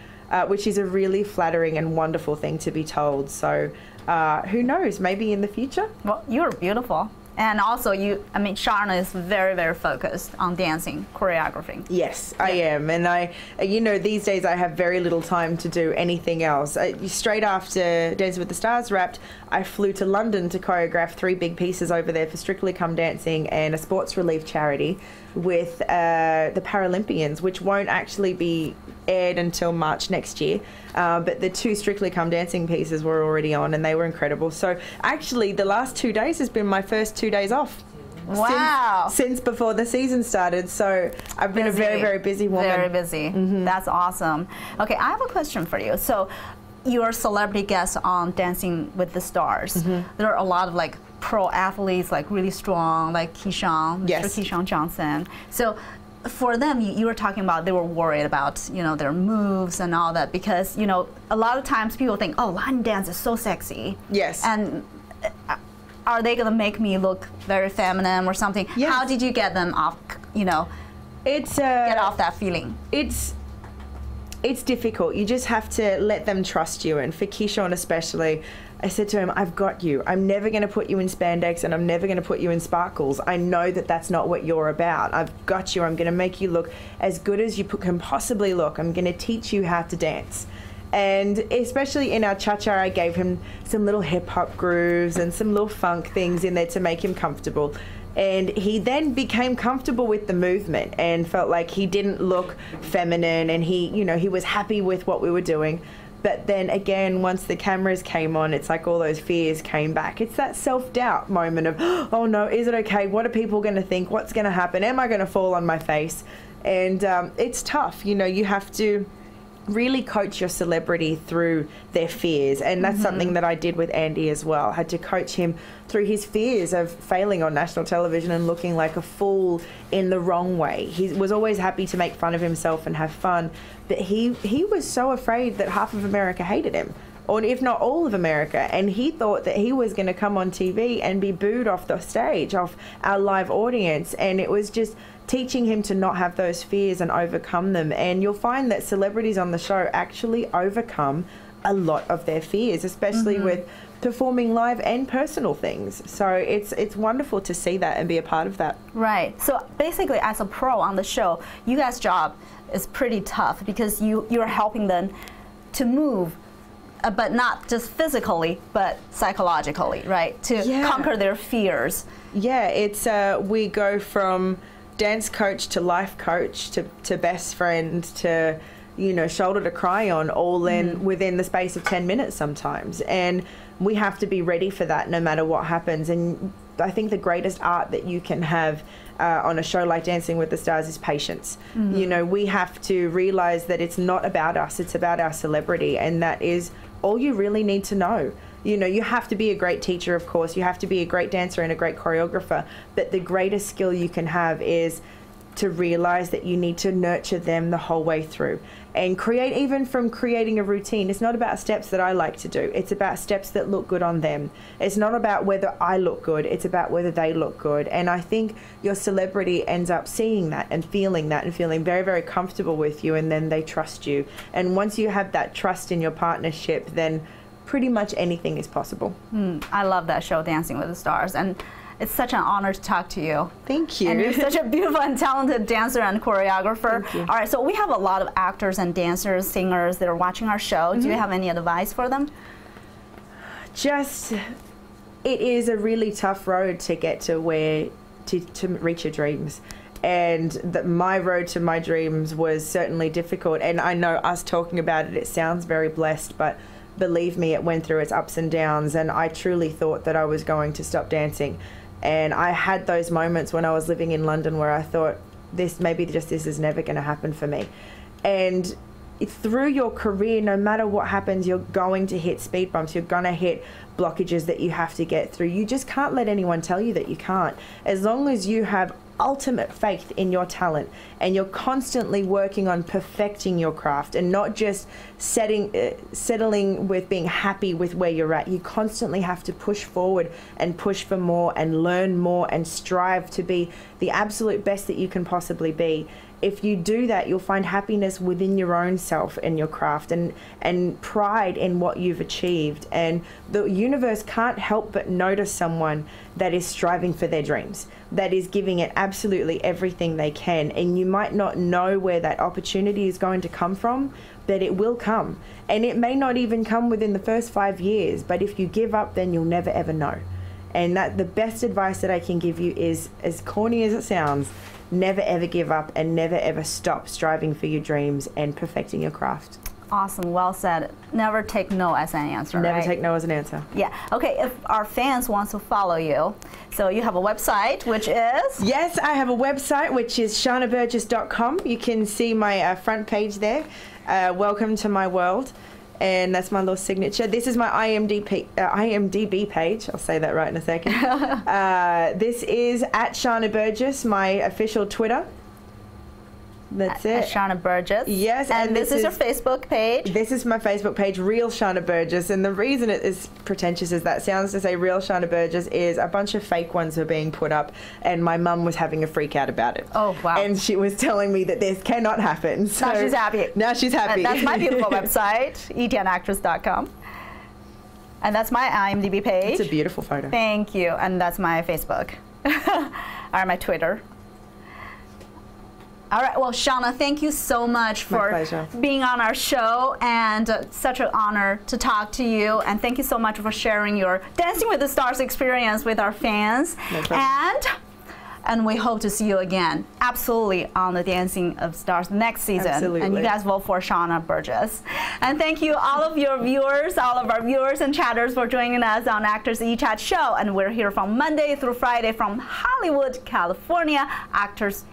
which is a really flattering and wonderful thing to be told. So who knows, maybe in the future. Well, you're beautiful. And also, Sharna is very, very focused on dancing, choreographing. Yes, I am. And you know, these days I have very little time to do anything else. Straight after Dancing with the Stars wrapped, I flew to London to choreograph 3 big pieces over there for Strictly Come Dancing and a sports relief charity with the Paralympians, which won't actually be aired until March next year. But the 2 Strictly Come Dancing pieces were already on, and they were incredible. So actually, the last 2 days has been my first 2 days off. Wow. Since before the season started. So I've been a very, very busy woman. Very busy. That's awesome. Okay, I have a question for you. So you're a celebrity guest on Dancing with the Stars. There are a lot of like pro athletes, like really strong, like Keyshawn, Mr. Keyshawn Johnson. So for them, you were talking about they were worried about, you know, their moves and all that, because, you know, a lot of times people think, oh, line dance is so sexy. Yes. And are they going to make me look very feminine or something? Yes. How did you get them off, you know, get off that feeling? It's difficult. You just have to let them trust you. And for Keyshawn especially, I said to him, I've got you. I'm never going to put you in spandex, and I'm never going to put you in sparkles. I know that that's not what you're about. I've got you. I'm going to make you look as good as you can possibly look. I'm going to teach you how to dance. And especially in our cha-cha, I gave him some little hip-hop grooves and some little funk things in there to make him comfortable. And he then became comfortable with the movement and felt like he didn't look feminine, and he, you know, he was happy with what we were doing. But then again, once the cameras came on, it's like all those fears came back. It's that self-doubt moment of, oh no, is it okay? What are people going to think? What's going to happen? Am I going to fall on my face? And it's tough. You know, you have to really coach your celebrity through their fears, and that's something that I did with Andy as well. I had to coach him through his fears of failing on national television and looking like a fool in the wrong way. He was always happy to make fun of himself and have fun, but he was so afraid that half of America hated him. or if not all of America. And he thought that he was going to come on TV and be booed off the stage, off our live audience. And it was just teaching him to not have those fears and overcome them. And you'll find that celebrities on the show actually overcome a lot of their fears, especially with performing live and personal things. So it's wonderful to see that and be a part of that. Right. So basically, as a pro on the show, you guys' job is pretty tough because you're helping them to move, but not just physically, but psychologically, right? To conquer their fears. Yeah, it's we go from dance coach to life coach to best friend to, you know, shoulder to cry on, all in within the space of 10 minutes sometimes. And we have to be ready for that no matter what happens. And I think the greatest art that you can have on a show like Dancing with the Stars is patience. You know, we have to realize that it's not about us, it's about our celebrity, and that is all you really need to know. You know, you have to be a great teacher, of course, you have to be a great dancer and a great choreographer, but the greatest skill you can have is to realize that you need to nurture them the whole way through and create, even from creating a routine. It's not about steps that I like to do. It's about steps that look good on them. It's not about whether I look good. It's about whether they look good. And I think your celebrity ends up seeing that and feeling very, very comfortable with you, and then they trust you. And once you have that trust in your partnership, then pretty much anything is possible. I love that show, Dancing with the Stars. And it's such an honor to talk to you. Thank you. And you're such a beautiful and talented dancer and choreographer. Thank you. All right, so we have a lot of actors and dancers, singers that are watching our show. Do you have any advice for them? Just, it is a really tough road to get to where, to reach your dreams. And my road to my dreams was certainly difficult. And I know us talking about it, it sounds very blessed, but believe me, it went through its ups and downs. And I truly thought that I was going to stop dancing. And I had those moments when I was living in London where I thought, this is never going to happen for me. And through your career, no matter what happens, you're going to hit speed bumps. You're going to hit blockages that you have to get through. You just can't let anyone tell you that you can't. As long as you have ultimate faith in your talent and you're constantly working on perfecting your craft and not just settling with being happy with where you're at. You constantly have to push forward and push for more and learn more and strive to be the absolute best that you can possibly be. If you do that, you'll find happiness within your own self and your craft and pride in what you've achieved. And the universe can't help but notice someone that is striving for their dreams, that is giving it absolutely everything they can. And you might not know where that opportunity is going to come from, but it will come. And it may not even come within the first 5 years, but if you give up, then you'll never ever know. And that the best advice that I can give you is, as corny as it sounds, never ever give up and never ever stop striving for your dreams and perfecting your craft. Awesome, well said. Never take no as an answer, Never right? take no as an answer. Yeah, okay, if our fans want to follow you, so you have a website, which is? Yes, I have a website, which is sharnaburgess.com. You can see my front page there. Welcome to my world. And that's my little signature. This is my IMDb page. I'll say that right in a second. This is at Sharna Burgess, my official Twitter. That's it. Sharna Burgess. Yes. And this is your Facebook page? This is my Facebook page, Real Sharna Burgess. And the reason it is pretentious as that sounds to say Real Sharna Burgess is a bunch of fake ones are being put up. And my mum was having a freak out about it. Oh, wow. And she was telling me that this cannot happen. So now she's happy. Now she's happy. That's my beautiful website, etianactress.com. And that's my IMDb page. It's a beautiful photo. Thank you. And that's my Facebook. Or my Twitter. All right, well, Sharna, thank you so much for being on our show, and such an honor to talk to you. And thank you so much for sharing your Dancing with the Stars experience with our fans. No problem. And we hope to see you again, absolutely, on the Dancing of Stars next season. Absolutely. And you guys vote for Sharna Burgess. And thank you, all of your viewers, all of our viewers and chatters, for joining us on ActorsE Chat Show. And we're here from Monday through Friday from Hollywood, California, ActorsE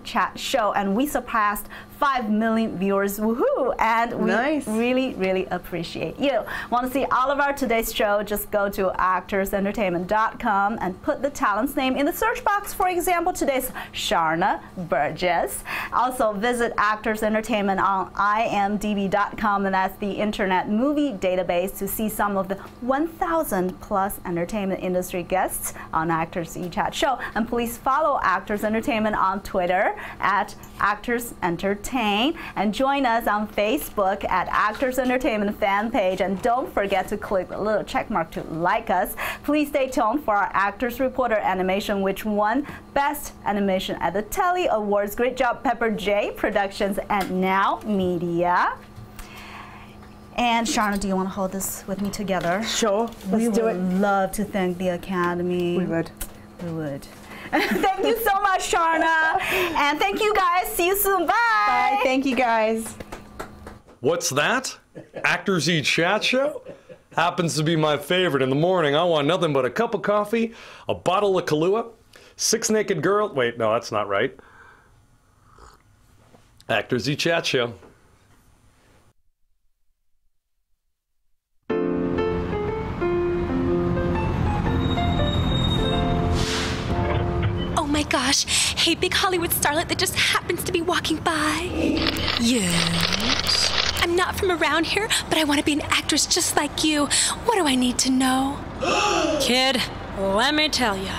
Chat Show. And we surpassed 5 million viewers. Woohoo! And we really, really appreciate you. Want to see all of our today's show? Just go to ActorsEntertainment.com and put the talent's name in the search box. For example, today's Sharna Burgess. Also visit Actors Entertainment on imdb.com, and that's the internet movie database, to see some of the 1,000 plus entertainment industry guests on ActorsE Chat Show. And please follow Actors Entertainment on Twitter at Actors Entertain, and join us on Facebook at Actors Entertainment fan page. And don't forget to click the little check mark to like us. Please stay tuned for our Actors Reporter animation, which won Best Animation at the Telly Awards. Great job, Pepper J Productions and Now Media. And Sharna, do you want to hold this with me together? Sure, we let's do it. would love to thank the Academy. We would. We would. Thank you so much, Sharna. And thank you guys. See you soon. Bye. Bye. Thank you guys. What's that? ActorsE Chat Show? Happens to be my favorite. In the morning, I want nothing but a cup of coffee, a bottle of Kahlua, 6 naked girls. Wait, no, that's not right. ActorsE Chat Show. Oh my gosh, hey, big Hollywood starlet that just happens to be walking by. Yes? I'm not from around here, but I want to be an actress just like you. What do I need to know? Kid, let me tell you.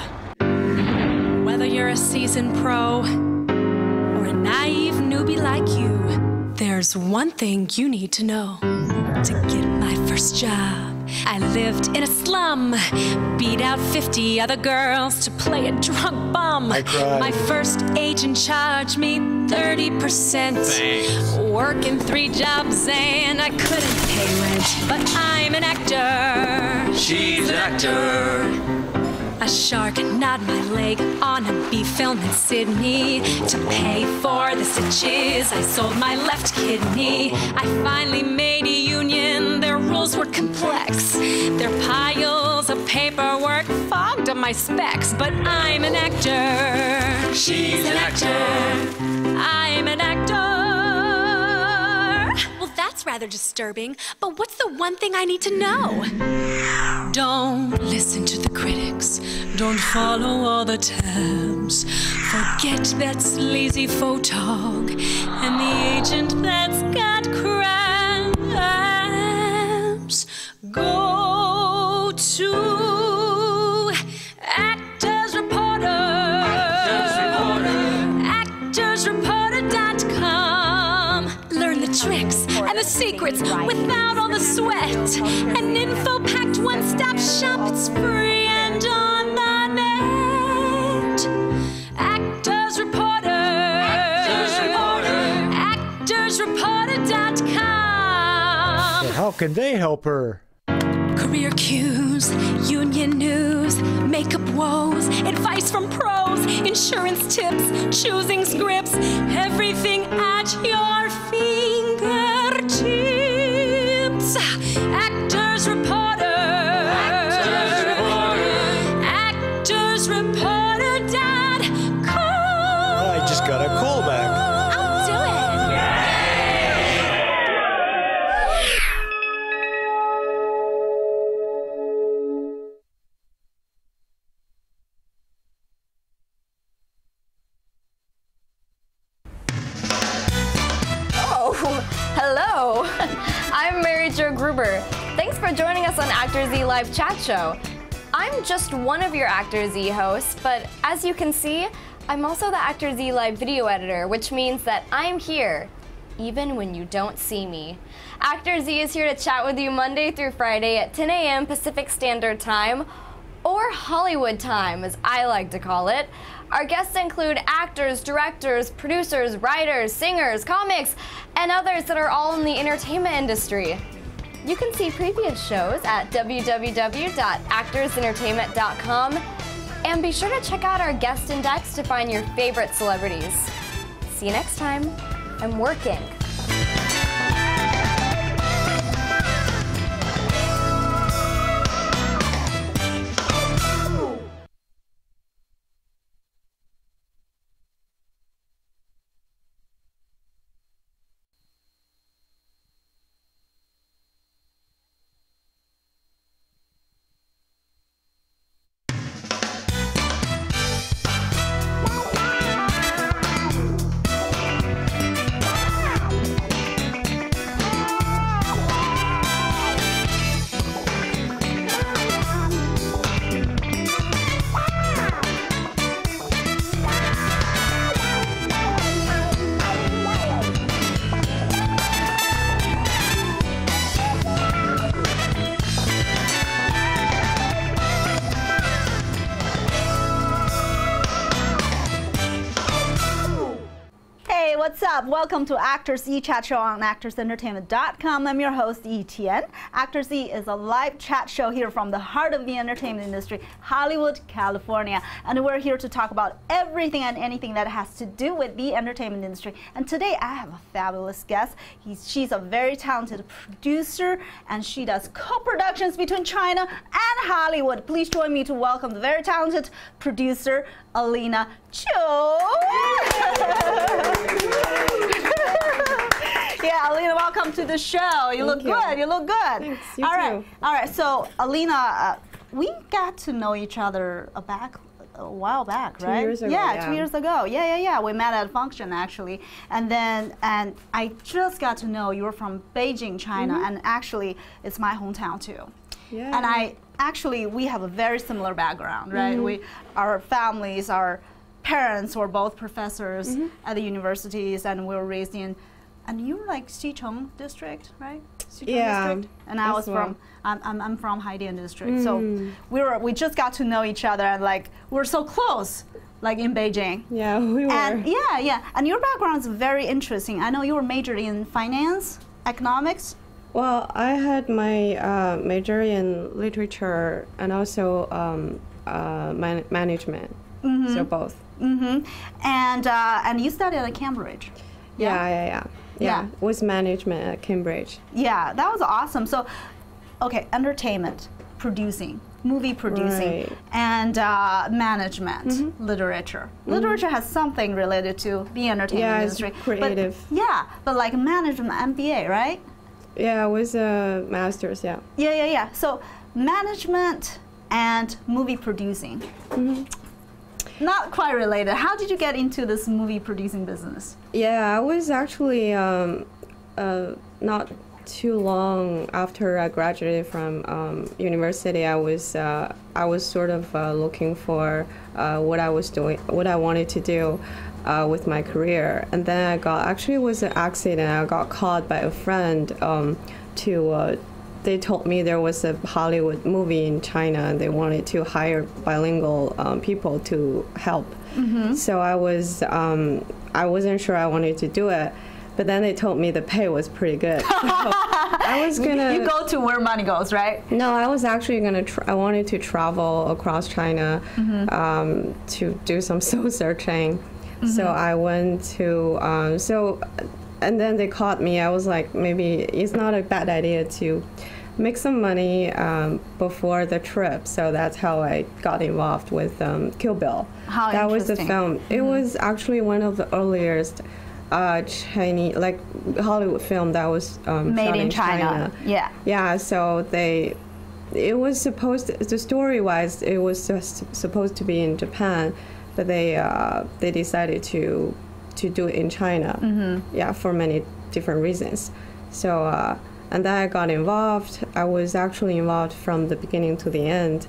Whether you're a seasoned pro or a naive newbie like you, there's one thing you need to know. To get my first job, I lived in a slum, beat out 50 other girls to play a drunk bum. I cried. My first agent charged me 30%. Thanks. Working 3 jobs and I couldn't pay rent, but I'm an actor. She's an actor. A shark gnawed my leg on a beef film in Sydney. To pay for the stitches, I sold my left kidney. I finally made a union, their rules were complex. Their piles of paperwork fogged up my specs. But I'm an actor. She's an actor. I'm an actor. Well, that's rather disturbing, but what's the one thing I need to know? Don't listen to the critics. Don't follow all the tabs. Forget that sleazy photog and the agent that's got crabs. Go to Actors Reporter. ActorsReporter.com. Learn the tricks and the secrets without all the sweat. An info-packed one-stop shop. It's free and on the net. Actors Reporter. ActorsReporter.com. How can they help her? Career cues, union news, makeup woes, advice from pros, insurance tips, choosing scripts, everything at your fingertips. Actors Reporter. ActorsReporter.com. I just got a call back. I'll do it. Hello, I'm Mary Jo Gruber. Thanks for joining us on ActorsE Live Chat Show. I'm just one of your ActorsE hosts, but as you can see, I'm also the ActorsE Live video editor, which means that I'm here, even when you don't see me. ActorsE is here to chat with you Monday through Friday at 10 a.m. Pacific Standard Time, or Hollywood time, as I like to call it. Our guests include actors, directors, producers, writers, singers, comics, and others that are all in the entertainment industry. You can see previous shows at www.actorsentertainment.com, and be sure to check out our guest index to find your favorite celebrities. See you next time. I'm working. up? Welcome to ActorsE chat show on ActorsEntertainment.com. I'm your host, Tian. ActorsE is a live chat show here from the heart of the entertainment industry, Hollywood, California. And we're here to talk about everything and anything that has to do with the entertainment industry. And today I have a fabulous guest. She's a very talented producer, and she does co-productions between China and Hollywood. Please join me to welcome the very talented producer, Alina Chu. Yeah, Alina, welcome to the show. You look good. You look good. Thanks. You All too. right. All right. So, Alina, we got to know each other a while back, right? 2 years ago. Yeah, 2 years ago. Yeah. We met at a function actually, and I just got to know you're from Beijing, China, and actually it's my hometown too. Yeah. And we have a very similar background, right? Our families, our parents were both professors at the universities, and we were raised in, and you were like Xicheng district, right? Yeah. District? And I was from, I'm from Haidian district. So we just got to know each other, and like we're so close, like in Beijing. Yeah, we were. And yeah. And your background is very interesting. I know you were majored in finance, economics. Well, I had my major in literature and also management. So both. And you studied at Cambridge. Yeah. With management at Cambridge. Yeah, that was awesome. So, okay, entertainment, producing, movie producing, and management, literature. Literature has something related to the entertainment industry. It's creative. But like management, MBA, right? Yeah, with a master's, yeah. Yeah. So, management and movie producing. Not quite related. How did you get into this movie producing business? Yeah, I was actually not too long after I graduated from university. I was sort of looking for what I wanted to do with my career, and then it was an accident. I got called by a friend they told me there was a Hollywood movie in China and they wanted to hire bilingual people to help. So I wasn't sure I wanted to do it, but then they told me the pay was pretty good. So I was gonna. You go to where money goes, right? No, I was actually I wanted to travel across China to do some soul searching. So I went to and then they caught me. I was like, maybe it's not a bad idea to make some money before the trip. So that's how I got involved with Kill Bill. That was the film. It was actually one of the earliest Chinese, like Hollywood film that was made in China. Yeah. So it was supposed to, the story-wise, it was just supposed to be in Japan, but they decided to do it in China. For many different reasons. So and then I got involved. I was actually involved from the beginning to the end.